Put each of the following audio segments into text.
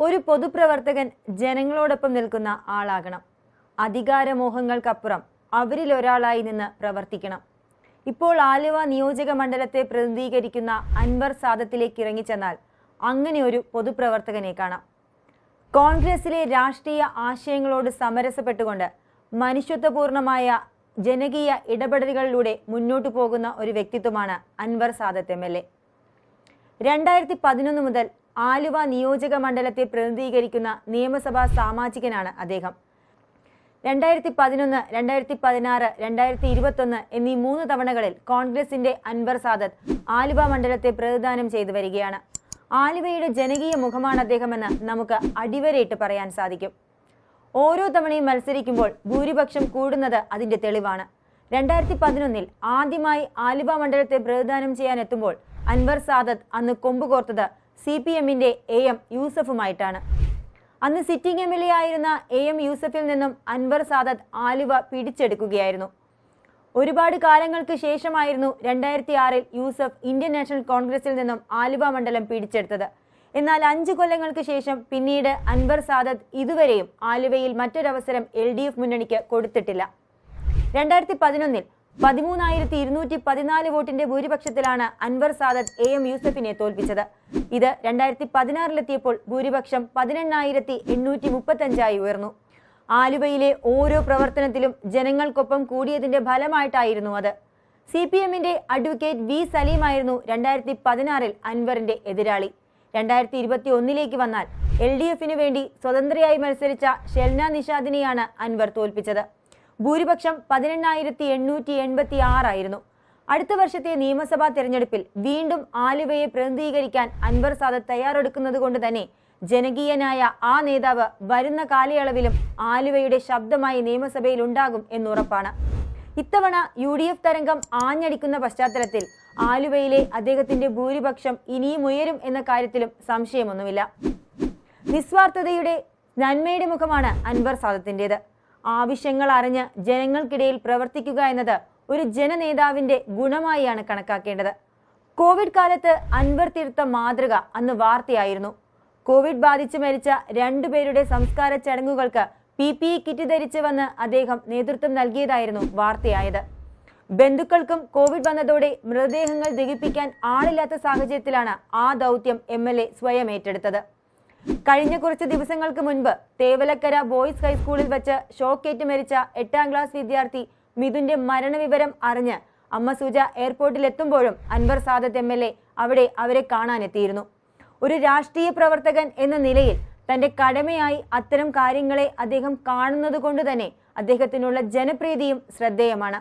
ഒരു പൊതുപ്രവർത്തകൻ ജനങ്ങളോടൊപ്പം നിൽക്കുന്ന ആളാകണം. അധികാരമോഹങ്ങൾക്കപ്പുറം അവരിൽ ഒരാളായി നിന്ന് പ്രവർത്തിക്കണം. ഇപ്പോൾ ആലുവ നിയോജക മണ്ഡലത്തെ പ്രതിനിധീകരിക്കുന്ന അൻവർ സാദത്തിലേക്ക് ഇറങ്ങിച്ചെന്നാൽ അങ്ങനെ ഒരു പൊതുപ്രവർത്തകനെ കാണാം. കോൺഗ്രസിലെ രാഷ്ട്രീയ ആശയങ്ങളോട് സമരസപ്പെട്ടുകൊണ്ട് മനുഷ്യത്വപൂർണമായ ജനകീയ ഇടപെടലുകളിലൂടെ മുന്നോട്ടു പോകുന്ന ഒരു വ്യക്തിത്വമാണ് അൻവർ സാദത്ത് MLA. 2011 മുതൽ ആലുവ നിയോജക മണ്ഡലത്തെ പ്രതിനിധീകരിക്കുന്ന നിയമസഭാ സാമാജികനാണ് അദ്ദേഹം. 2011, 2016, 2021 എന്നീ 3 തവണകളിൽ കോൺഗ്രസിന്റെ അൻവർ സാദത്ത് ആലുവ മണ്ഡലത്തെ പ്രതിദാനം ചെയ്തു വരികയാണ്. ആലുവയുടെ ജനകീയ മുഖമാണ് അദ്ദേഹമെന്ന് നമുക്ക് അടിവരയിട്ട് പറയാൻ സാധിക്കും. ഓരോ തവണയും മത്സരിക്കുമ്പോൾ ഭൂരിപക്ഷം കൂടുന്നത് അതിന്റെ തെളിവാണ്. 2011 ആദ്യമായി ആലുവ മണ്ഡലത്തെ പ്രതിദാനം ചെയ്യാൻ എത്തുമ്പോൾ അൻവർ സാദത്ത് അന്ന് കൊമ്പുകോർത്തത് CPMന്റെ AM യൂസഫുമായിട്ടാണ്. അന്ന് സിറ്റിംഗ് MLA ആയിരുന്ന AM യൂസഫിൽ നിന്നും അൻവർ സാദത്ത് ആലുവ പിടിച്ചെടുക്കുകയായിരുന്നു. ഒരുപാട് കാലങ്ങൾക്ക് ശേഷമായിരുന്നു 2006 യൂസഫ് ഇന്ത്യൻ നാഷണൽ കോൺഗ്രസിൽ നിന്നും ആലുവ മണ്ഡലം പിടിച്ചെടുത്തത്. എന്നാൽ 5 കൊല്ലങ്ങൾക്ക് ശേഷം പിന്നീട് അൻവർ സാദത്ത് ഇതുവരെയും ആലുവയിൽ മറ്റൊരവസരം LDF മുന്നണിക്ക് കൊടുത്തിട്ടില്ല. 2011 13,214 വോട്ടിന്റെ ഭൂരിപക്ഷത്തിലാണ് അൻവർ സാദത്ത് AM യൂസഫിനെ തോൽപ്പിച്ചത്. ഇത് 2016 ഭൂരിപക്ഷം 18,835 ഉയർന്നു. ആലുവയിലെ ഓരോ പ്രവർത്തനത്തിലും ജനങ്ങൾക്കൊപ്പം കൂടിയതിന്റെ ഫലമായിട്ടായിരുന്നു അത്. CPMന്റെ അഡ്വക്കേറ്റ് V സലീമായിരുന്നു 2016 അൻവറിന്റെ എതിരാളി. 2021 വന്നാൽ LDFന് വേണ്ടി സ്വതന്ത്രയായി മത്സരിച്ച ഷെൽന നിഷാദിനെയാണ് അൻവർ തോൽപ്പിച്ചത്. ഭൂരിപക്ഷം 18,886 ആയിരുന്നു. അടുത്ത വർഷത്തെ നിയമസഭാ തെരഞ്ഞെടുപ്പിൽ വീണ്ടും ആലുവയെ പ്രതിനിധീകരിക്കാൻ അൻവർ സാദത്ത് തയ്യാറെടുക്കുന്നത് കൊണ്ട് തന്നെ ജനകീയനായ ആ നേതാവ് വരുന്ന കാലയളവിലും ആലുവയുടെ ശബ്ദമായി നിയമസഭയിൽ ഉണ്ടാകും എന്നുറപ്പാണ്. ഇത്തവണ UDF തരംഗം ആഞ്ഞടിക്കുന്ന പശ്ചാത്തലത്തിൽ ആലുവയിലെ അദ്ദേഹത്തിന്റെ ഭൂരിപക്ഷം ഇനിയും ഉയരും എന്ന കാര്യത്തിലും സംശയമൊന്നുമില്ല. നിസ്വാർത്ഥതയുടെ നന്മയുടെ മുഖമാണ് അൻവർ സാദത്തിൻ്റെത്. ആവശ്യങ്ങൾ അറിഞ്ഞ് ജനങ്ങൾക്കിടയിൽ പ്രവർത്തിക്കുക എന്നത് ഒരു ജനനേതാവിന്റെ ഗുണമായാണ് കണക്കാക്കേണ്ടത്. കോവിഡ് കാലത്ത് അൻവർ തീർത്ത മാതൃക അന്ന് വാർത്തയായിരുന്നു. കോവിഡ് ബാധിച്ച് മരിച്ച 2 പേരുടെ സംസ്കാര ചടങ്ങുകൾക്ക് PPE കിറ്റ് ധരിച്ച് വന്ന് അദ്ദേഹം നേതൃത്വം നൽകിയതായിരുന്നു വാർത്തയായത്. ബന്ധുക്കൾക്കും കോവിഡ് വന്നതോടെ മൃതദേഹങ്ങൾ ദഹിപ്പിക്കാൻ ആളില്ലാത്ത സാഹചര്യത്തിലാണ് ആ ദൗത്യം MLA സ്വയം ഏറ്റെടുത്തത്. കഴിഞ്ഞ കുറച്ച് ദിവസങ്ങൾക്ക് മുൻപ് തേവലക്കര ബോയ്സ് ഹൈസ്കൂളിൽ വെച്ച് ഷോക്കേറ്റ് മരിച്ച 8ാം ക്ലാസ് വിദ്യാർത്ഥി മിഥുന്റെ മരണവിവരം അറിഞ്ഞ് അമ്മ സുജ എയർപോർട്ടിലെത്തുമ്പോഴും അൻവർ സാദത്ത് MLA അവിടെ അവരെ കാണാനെത്തിയിരുന്നു. ഒരു രാഷ്ട്രീയ പ്രവർത്തകൻ എന്ന നിലയിൽ തന്റെ കടമയായി അത്തരം കാര്യങ്ങളെ അദ്ദേഹം കാണുന്നത് കൊണ്ട് തന്നെ അദ്ദേഹത്തിനുള്ള ജനപ്രീതിയും ശ്രദ്ധേയമാണ്.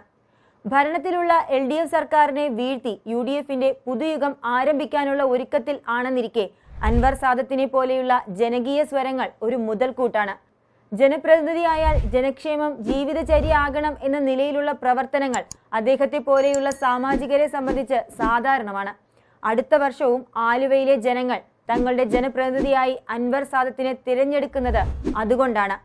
ഭരണത്തിലുള്ള LDF സർക്കാരിനെ വീഴ്ത്തി UDFന്റെ പുതുയുഗം ആരംഭിക്കാനുള്ള ഒരുക്കത്തിൽ ആണെന്നിരിക്കെ അൻവർ സാദത്തിനെ പോലെയുള്ള ജനകീയ സ്വരങ്ങൾ ഒരു മുതൽക്കൂട്ടാണ്. ജനപ്രതിനിധിയായാൽ ജനക്ഷേമം ജീവിതചര്യ ആകണം എന്ന നിലയിലുള്ള പ്രവർത്തനങ്ങൾ അദ്ദേഹത്തെ പോലെയുള്ള സാമാജികരെ സംബന്ധിച്ച് സാധാരണമാണ്. അടുത്ത വർഷവും ആലുവയിലെ ജനങ്ങൾ തങ്ങളുടെ ജനപ്രതിനിധിയായി അൻവർ സാദത്തിനെ തിരഞ്ഞെടുക്കുന്നത് അതുകൊണ്ടാണ്.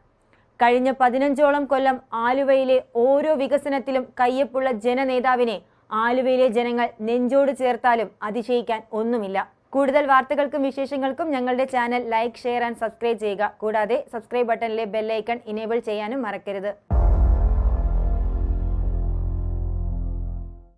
കഴിഞ്ഞ 15ഓളം കൊല്ലം ആലുവയിലെ ഓരോ വികസനത്തിലും കയ്യൊപ്പുള്ള ജനനേതാവിനെ ആലുവയിലെ ജനങ്ങൾ നെഞ്ചോട് ചേർത്താലും അതിശയിക്കാൻ ഒന്നുമില്ല. കൂടുതൽ വാർത്തകൾക്കും വിശേഷങ്ങൾക്കും ഞങ്ങളുടെ channel like, share and subscribe ചെയ്യുക. കൂടാതെ സബ്സ്ക്രൈബ് ബട്ടണിലെ ബെൽ ഐക്കൺ ഇനേബിൾ ചെയ്യാനും മറക്കരുത്.